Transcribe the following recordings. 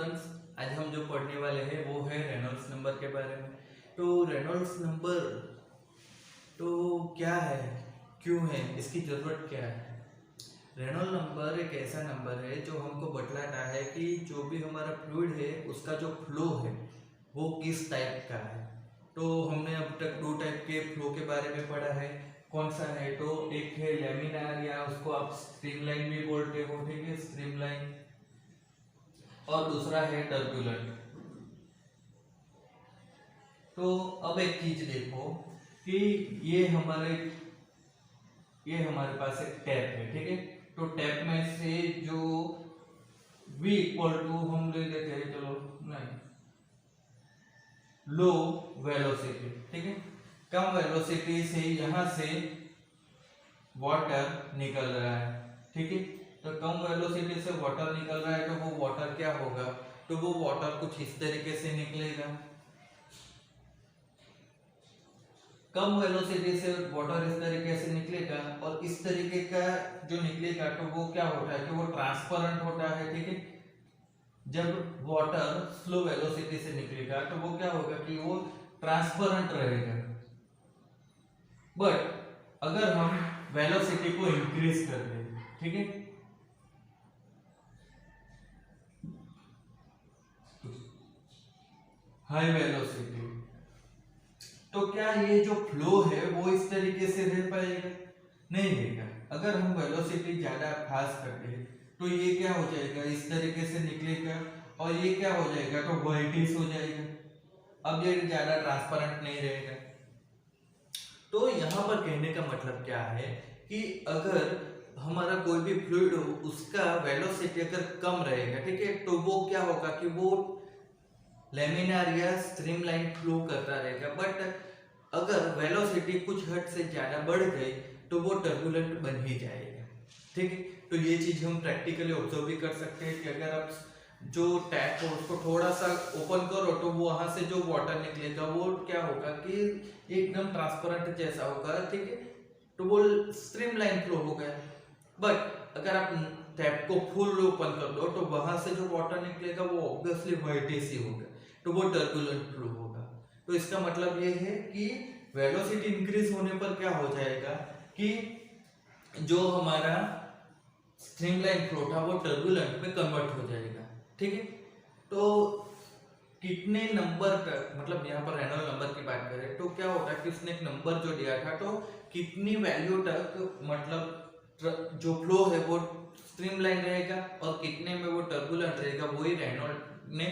Students, आज हम जो पढ़ने वाले हैं वो है रेनॉल्ड्स नंबर के बारे में। तो रेनॉल्ड्स नंबर तो क्या है, क्यों है, इसकी ज़रूरत क्या है? रेनॉल्ड नंबर एक ऐसा नंबर है जो हमको बतलाता है कि जो भी हमारा फ्लूइड है उसका जो फ्लो है वो किस टाइप का है। तो हमने अब तक दो टाइप के फ्लो के बारे में पढ़ा है। कौन सा है? तो एक है लैमिनार, या उसको आप स्ट्रीमलाइन भी बोलते हो, ठीक है, स्ट्रीमलाइन। और दूसरा है टर्बुलेंट। तो अब एक चीज देखो कि ये हमारे पास एक टैप है, ठीक है। तो टैप में से जो V इक्वल टू हम ले लेते हैं, चलो नहीं, लो वेलोसिटी, ठीक है, कम वेलोसिटी से यहां से वाटर निकल रहा है, ठीक है। तो कम वेलोसिटी से वाटर निकल रहा है तो वो वाटर क्या होगा? तो वो वाटर कुछ इस तरीके से निकलेगा। कम वेलोसिटी से वाटर इस तरीके से निकलेगा, और इस तरीके का जो निकलेगा तो वो क्या होता है कि वो ट्रांसपेरेंट होता है, ठीक है। जब वाटर स्लो वेलोसिटी से निकलेगा तो वो क्या होगा कि वो ट्रांसपेरेंट रहेगा। बट अगर हम वेलोसिटी को इंक्रीज कर दें, ठीक है, हाई वेलोसिटी, तो क्या ये जो फ्लो है वो इस तरीके से रह पाएगा? नहीं रहेगा। अगर हम वेलोसिटी ज्यादा फास्ट करते हैं तो ये क्या हो जाएगा, इस तरीके से निकलेगा, और ये क्या हो जाएगा, तो वर्टिस हो जाएगा। अब ये ज्यादा ट्रांसपेरेंट नहीं रहेगा। तो यहाँ पर कहने का मतलब क्या है कि अगर हमारा कोई भी फ्लूइड हो उसका वेलोसिटी अगर कम रहेगा, ठीक है, तो वो क्या होगा कि वो लैमिनार या स्ट्रीमलाइन फ्लो करता रहेगा। बट अगर वेलोसिटी कुछ हद से ज्यादा बढ़ गई तो वो टर्बुलेंट बन ही जाएगा, ठीक है। तो ये चीज हम प्रैक्टिकली ऑब्जर्व भी कर सकते हैं कि अगर आप जो टैप हो उसको थोड़ा सा ओपन करो तो वो वहां से जो वाटर निकलेगा वो क्या होगा कि एकदम ट्रांसपेरेंट जैसा होगा, ठीक है। तो वो स्ट्रीमलाइन फ्लो हो गया। बट अगर आप टैप को फुल ओपन कर दो तो वहां से जो वाटर निकलेगा वो ऑब्वियसली वर्टिस ही होगा, तो वो टर्बुलेंट फ्लो होगा। तो इसका मतलब ये है कि वेलोसिटी इंक्रीज होने पर क्या हो जाएगा कि जो हमारा स्ट्रीमलाइन फ्लो था वो टर्बुलेंट में कन्वर्ट हो जाएगा, ठीक है। तो कितने नंबर तक, मतलब यहाँ पर रेनॉल्ड नंबर की बात करें तो क्या होता है कि उसने एक नंबर जो दिया था, तो कितनी वैल्यू तक मतलब जो फ्लो है वो स्ट्रीमलाइन रहेगा और कितने में वो टर्बुलेंट रहेगा, वही रेनॉल्ड ने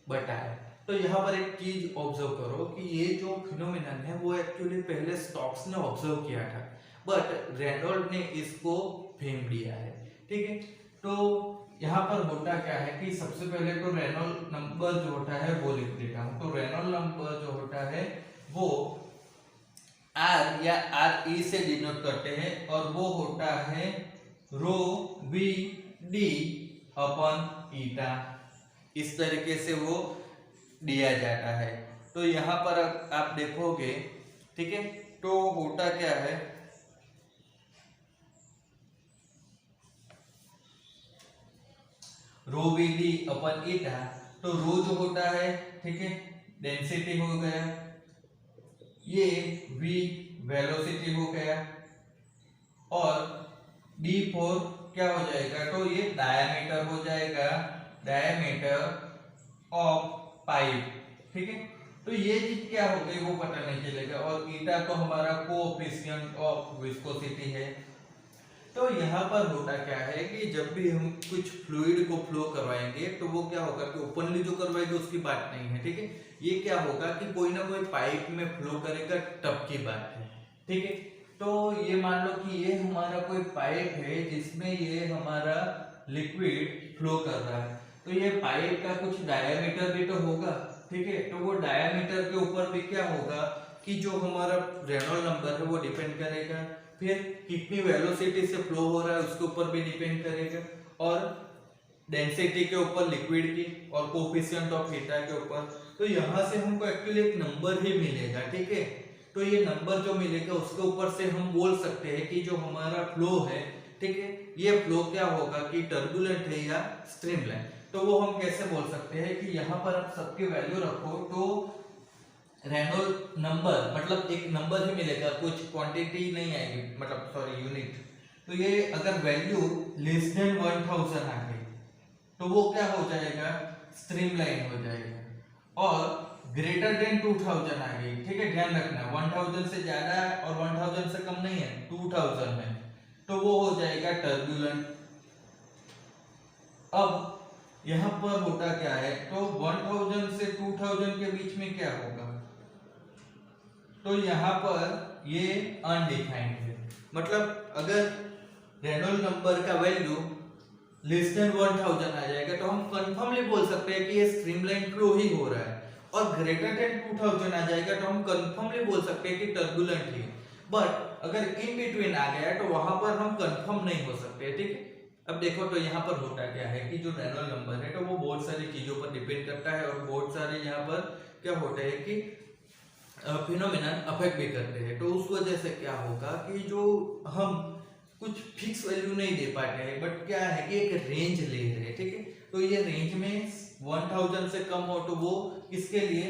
बताया। तो यहाँ पर एक चीज ऑब्जर्व करो कि ये जो फिनोमिनन है वो एक्चुअली पहले स्टोक्स ने ऑब्जर्व किया था, बट रेनॉल्ड ने इसको फेम दिया है, ठीक है। तो यहाँ पर होता क्या है कि सबसे पहले तो रेनॉल्ड नंबर जो होता है वो लिख देता हूँ। तो रेनॉल्ड नंबर जो होता है वो आर या आर ई से डिनोट करते हैं, और वो होता है रो वी डी अपॉन ईटा, इस तरीके से वो दिया जाता है। तो यहाँ पर आप देखोगे, ठीक है, तो होता क्या है, रो वी डी अपन ईटा। तो रो जो होता है, ठीक है, डेंसिटी हो गया, ये वी वेलोसिटी हो गया, और डी फोर क्या हो जाएगा, तो ये डायमीटर हो जाएगा, डायमीटर ऑफ पाइप, ठीक है। तो ये चीज क्या हो गई वो पता नहीं चलेगा, और ईटा तो हमारा कोएफिशिएंट ऑफ विस्कोसिटी है। तो यहाँ पर होता क्या है कि जब भी हम कुछ फ्लूइड को फ्लो करवाएंगे तो वो क्या होगा कि ओपनली जो करवाएंगे उसकी बात नहीं है, ठीक है। ये क्या होगा कि कोई ना कोई पाइप में फ्लो करेगा तब की बात है, ठीक है। तो ये मान लो कि ये हमारा कोई पाइप है जिसमें ये हमारा लिक्विड फ्लो कर रहा है, तो ये पाइप का कुछ डायमीटर भी तो होगा, ठीक है। तो वो डायमीटर के ऊपर भी क्या होगा कि जो हमारा रेनॉल्ड नंबर है वो डिपेंड करेगा, फिर कितनी वेलोसिटी से फ्लो हो रहा है उसके ऊपर भी डिपेंड करेगा, और डेंसिटी के ऊपर लिक्विड की, और कोएफिशिएंट ऑफ ईटा के ऊपर। तो यहाँ से हमको एक्चुअली एक नंबर ही मिलेगा, ठीक है। तो ये नंबर जो मिलेगा उसके ऊपर से हम बोल सकते हैं कि जो हमारा फ्लो है, ठीक है, ये फ्लो क्या होगा कि टर्बुलेंट है या स्ट्रीमलाइन। तो वो हम कैसे बोल सकते हैं कि यहाँ पर आप सबकी वैल्यू रखो तो रेनॉल्ड नंबर मतलब एक नंबर ही मिलेगा, कुछ क्वांटिटी नहीं आएगी, मतलब सॉरी यूनिट। तो ये अगर वैल्यू लेस देन 1000 आ गई तो वो क्या हो जाएगा, स्ट्रीमलाइन हो जाएगा। और ग्रेटर देन 2000 आ गई, ठीक है, ध्यान रखना 1000 से ज्यादा है और 1000 से कम नहीं है, 2000 है, तो वो हो जाएगा टर्बुलेंट। अब यहां पर होता क्या है, तो 1000 से 2000 के बीच में क्या होगा, तो यहां पर ये अनडिफाइंड है। मतलब अगर रेनॉल्ड नंबर का वैल्यू लेस देन 1000 आ जाएगा तो हम कंफर्मली बोल सकते हैं कि ये स्ट्रीमलाइन फ्लो ही हो रहा है, और ग्रेटर देन 2000 आ जाएगा तो हम कंफर्मली बोल सकते हैं कि टर्बुलेंट ही। बट अगर इन बिटवीन आ गया तो वहां पर हम कंफर्म नहीं हो सकते, ठीक है। अब देखो तो यहाँ पर होता क्या है कि जो रेनॉल्ड नंबर है तो वो बहुत सारी चीजों पर डिपेंड करता है, और बहुत सारे यहाँ पर क्या होता है कि फिनोमेनन अफेक्ट भी करते हैं। तो उस वजह से क्या होगा कि जो हम कुछ फिक्स वैल्यू नहीं दे पाते हैं, बट क्या है कि एक रेंज ले रहे हैं, ठीक है। तो ये रेंज में 1000 से कम हो तो वो किसके लिए,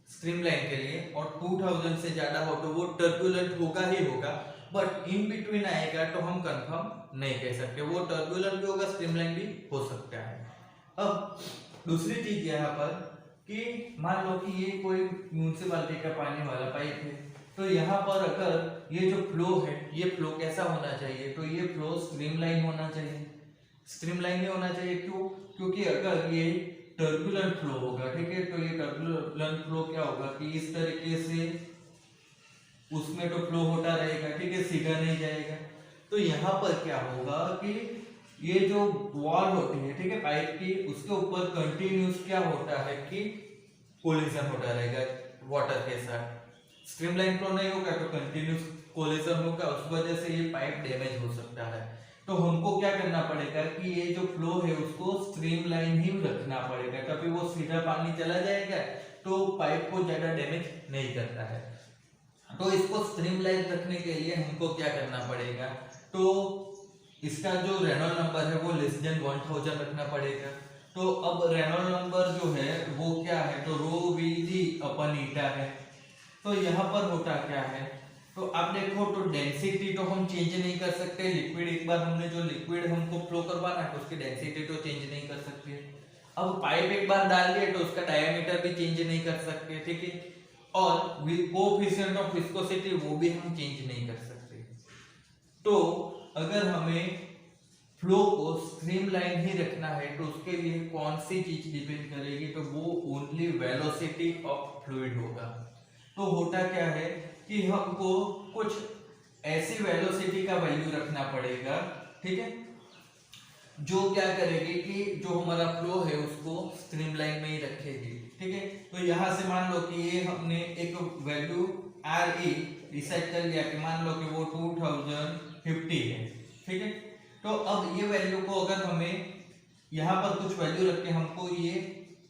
स्ट्रीमलाइन के लिए, और 2000 से ज्यादा हो तो वो टर्बुलेंट होगा ही होगा। बट इन बिटवीन आएगा तो हम कंफर्म नहीं कह सकते, वो टर्बुलेंट भी होगा, स्ट्रीमलाइन भी हो सकता है। अब दूसरी चीज यहाँ पर कि मान लो कि ये कोई म्यूनिसिपैलिटी का पानी वाला पाइप है, तो यहाँ पर अगर ये जो फ्लो है ये फ्लो कैसा होना चाहिए, तो ये फ्लो स्ट्रीमलाइन होना चाहिए। स्ट्रीमलाइन ही होना चाहिए, क्यों, क्योंकि अगर ये टर्बुलेंट फ्लो होगा, ठीक है, तो ये टर्बुलेंट फ्लो क्या होगा कि इस तरीके से उसमें तो फ्लो होता रहेगा, ठीक है, सीधा नहीं जाएगा। तो यहाँ पर क्या होगा कि ये जो वॉल होती है, ठीक है, पाइप की, उसके ऊपर कंटिन्यूस क्या होता है कि कोलिजन होता रहेगा वाटर के साथ। स्ट्रीमलाइन फ्लो नहीं होगा तो कंटिन्यूस कोलिजन होगा, उस वजह से ये पाइप डैमेज हो सकता है। तो हमको क्या करना पड़ेगा कि ये जो फ्लो है उसको स्ट्रीमलाइन ही रखना पड़ेगा, तभी वो सीधा पानी चला जाएगा तो पाइप को ज्यादा डैमेज नहीं करता है। तो इसको स्ट्रीमलाइन रखने के लिए हमको क्या करना पड़ेगा, तो इसका जो रेनॉल्ड नंबर है वो लेस देन 1000 रखना पड़ेगा। तो अब रेनॉल्ड नंबर जो है वो क्या है, तो रो वी जी अपन ईटा है। तो यहाँ पर होता क्या है, तो आप देखो तो डेंसिटी तो हम चेंज नहीं कर सकते, लिक्विड एक बार हमने जो लिक्विड हमको फ्लो करवाना है तो उसकी डेंसिटी तो चेंज नहीं कर सकते। अब पाइप एक बार डाल दिए तो उसका डायमीटर भी चेंज नहीं कर सकते, ठीक है, और कोएफिशिएंट ऑफ विस्कोसिटी वो भी हम चेंज नहीं कर सकते। तो अगर हमें फ्लो को स्ट्रीमलाइन ही रखना है तो उसके लिए कौन सी चीज डिपेंड करेगी, तो वो ओनली वेलोसिटी ऑफ फ्लूइड होगा। तो होता क्या है कि हमको कुछ ऐसी वेलोसिटी का वैल्यू रखना पड़ेगा, ठीक है, जो क्या करेगी कि जो हमारा फ्लो है उसको स्ट्रीमलाइन में ही रखेगी, ठीक है। तो यहां से मान लो कि ये हमने एक वैल्यू आर ई डिसाइड कर लिया कि मान लो कि वो 2050 है, ठीक है। तो अब ये वैल्यू को अगर हमें यहाँ पर कुछ वैल्यू रख के हमको ये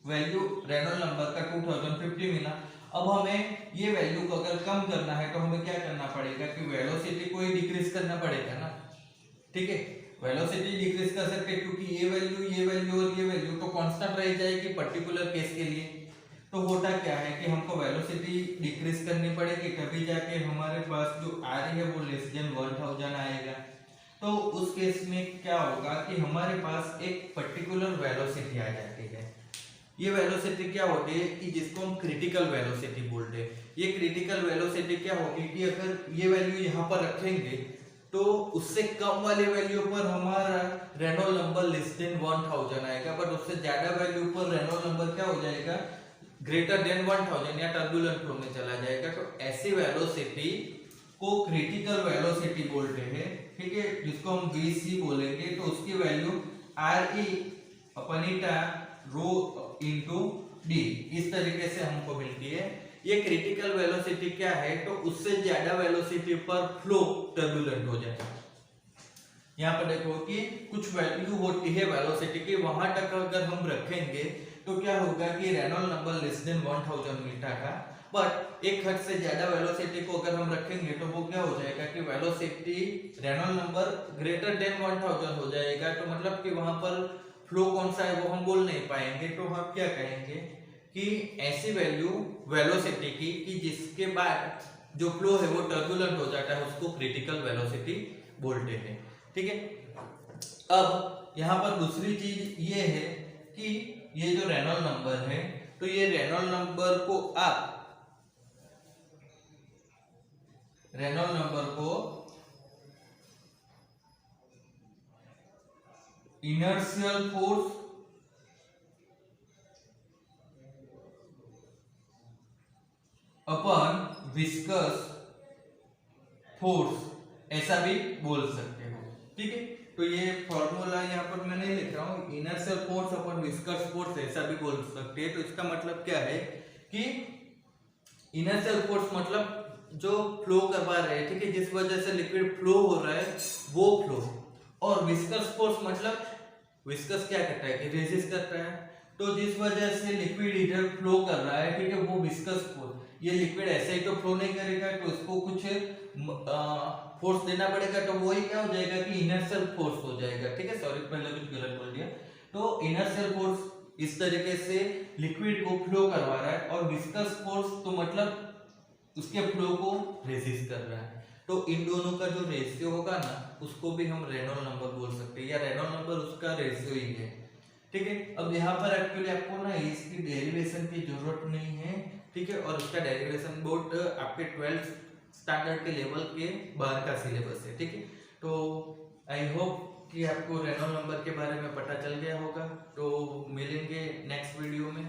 वैल्यू रेनॉल्ड नंबर का 2050 मिला। अब हमें ये वैल्यू को अगर कम करना है तो हमें क्या करना पड़ेगा कि वेलोसिटी को ही डिक्रीज करना पड़ेगा ना, ठीक है। वेलोसिटी डिक्रीज कर सकते हैं क्योंकि ये वैल्यू और ये वैल्यू तो कांस्टेंट रह जाएगी पर्टिकुलर केस के लिए। तो होता क्या है कि हमको वेलोसिटी डिक्रीज करनी पड़ेगी, तभी जाके हमारे पास जो आ रही है वो लेस देन 1000 आएगा। तो उस केस में क्या होगा कि हमारे पास एक पर्टिकुलर वेलोसिटी आ जाती है। ये वेलोसिटी क्या होती है कि जिसको हम क्रिटिकल वेलोसिटी बोलते हैं। ये क्रिटिकल वेलोसिटी क्या होगी कि अगर ये वैल्यू यहाँ पर रखेंगे तो उससे कम वाले वैल्यू पर हमारा रेनॉल्ड नंबर लेस देन 1000 आएगा, बट उससे ज्यादा वैल्यू पर रेनॉल्ड नंबर क्या हो जाएगा, ग्रेटर देन 1000 या टर्बुलेंट फ्लो में चला जाएगा। तो ऐसी वेलोसिटी को क्रिटिकल वेलोसिटी बोलते हैं, ठीक है, जिसको हम VC बोलेंगे। तो उसकी वैल्यू RE अपन ईटा रो इनटू डी इस तरीके से हमको मिलती है। ये क्रिटिकल वेलोसिटी क्या है, तो उससे ज्यादा वेलोसिटी पर फ्लो टर्बुलेंट हो जाएगा। यहाँ पर देखो कि कुछ वैल्यू होती है वेलोसिटी की, वहां तक अगर हम रखेंगे तो क्या होगा कि रेनॉल्ड नंबर लेस देन 1000 मिलता था, बट एक हद से ज्यादा वेलोसिटी को अगर हम रखेंगे तो वो क्या हो जाएगा कि velocity Reynold number greater than 1000 हो जाएगा। तो मतलब कि वहां पर फ्लो कौन सा है वो हम बोल नहीं पाएंगे, तो हम क्या कहेंगे कि ऐसी वैल्यू वेलोसिटी की कि जिसके बाद जो फ्लो है वो टर्बुलेंट हो जाता है, उसको क्रिटिकल वेलोसिटी बोलते हैं। ठीक है, अब यहाँ पर दूसरी चीज ये है कि ये जो रेनॉल्ड नंबर है, तो ये रेनॉल्ड नंबर को आप इनर्शियल फोर्स अपन विस्कस फोर्स ऐसा भी बोल सकते हो। ठीक है, तो ये फॉर्मूला यहाँ पर मैं नहीं लिख रहा हूँ, इनर्शियल फोर्स अपन विस्कस फोर्स ऐसा भी बोल सकते हैं। तो इसका मतलब क्या है कि इनर्शियल फोर्स मतलब जो फ्लो करवा रहे हैं, ठीक है, जिस वजह से लिक्विड फ्लो हो रहा है वो फ्लो, और विस्कस फोर्स मतलब विस्कस क्या करता है कि रेजिस्ट करता है, तो जिस वजह से लिक्विड इधर फ्लो कर रहा है, ठीक है, वो विस्कस फोर्स। ये लिक्विड ऐसे ही तो फ्लो नहीं करेगा, तो इसको कुछ फोर्स देना पड़ेगा, तो वही क्या हो जाएगा कि इनर्शियल फोर्स हो जाएगा। ठीक है, सॉरी पहले कुछ गलत बोल दिया। तो इनर्शियल फोर्स इस तरीके से लिक्विड को फ्लो करवा रहा है, और विस्कस फोर्स तो मतलब उसके फ्लो को रेजिस्ट कर रहा है। तो इन दोनों का जो रेशियो होगा ना, उसको भी हम रेनॉल्ड नंबर बोल सकते हैं, या रेनॉल्ड नंबर उसका रेशियो ही है। ठीक है, अब यहाँ पर एक्चुअली आपको ना इसकी डेरिवेशन की जरूरत नहीं है। ठीक है, और उसका डेरिवेशन बोर्ड आपके 12th स्टैंडर्ड के लेवल के बाहर का सिलेबस है। ठीक है, तो आई होप कि आपको रेनॉल्ड नंबर के बारे में पता चल गया होगा। तो मिलेंगे नेक्स्ट वीडियो में।